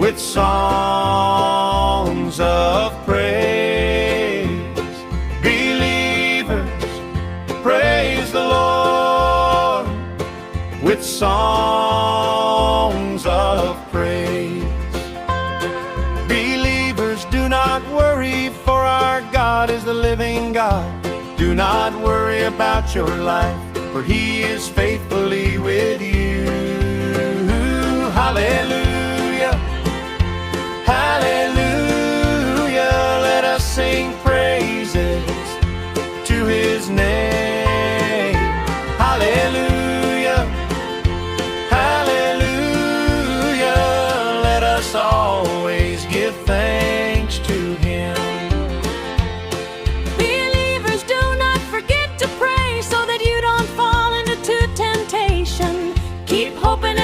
with songs of praise. Believers, praise the Lord with songs of praise. Believers, do not worry, for our God is the living God. Do not worry about your life, for He is faithfully with you. Hallelujah, hallelujah. Let us sing praises to His name. Hallelujah, hallelujah. Let us always give thanks to Him. Believers, do not forget to pray so that you don't fall into temptation. Keep hoping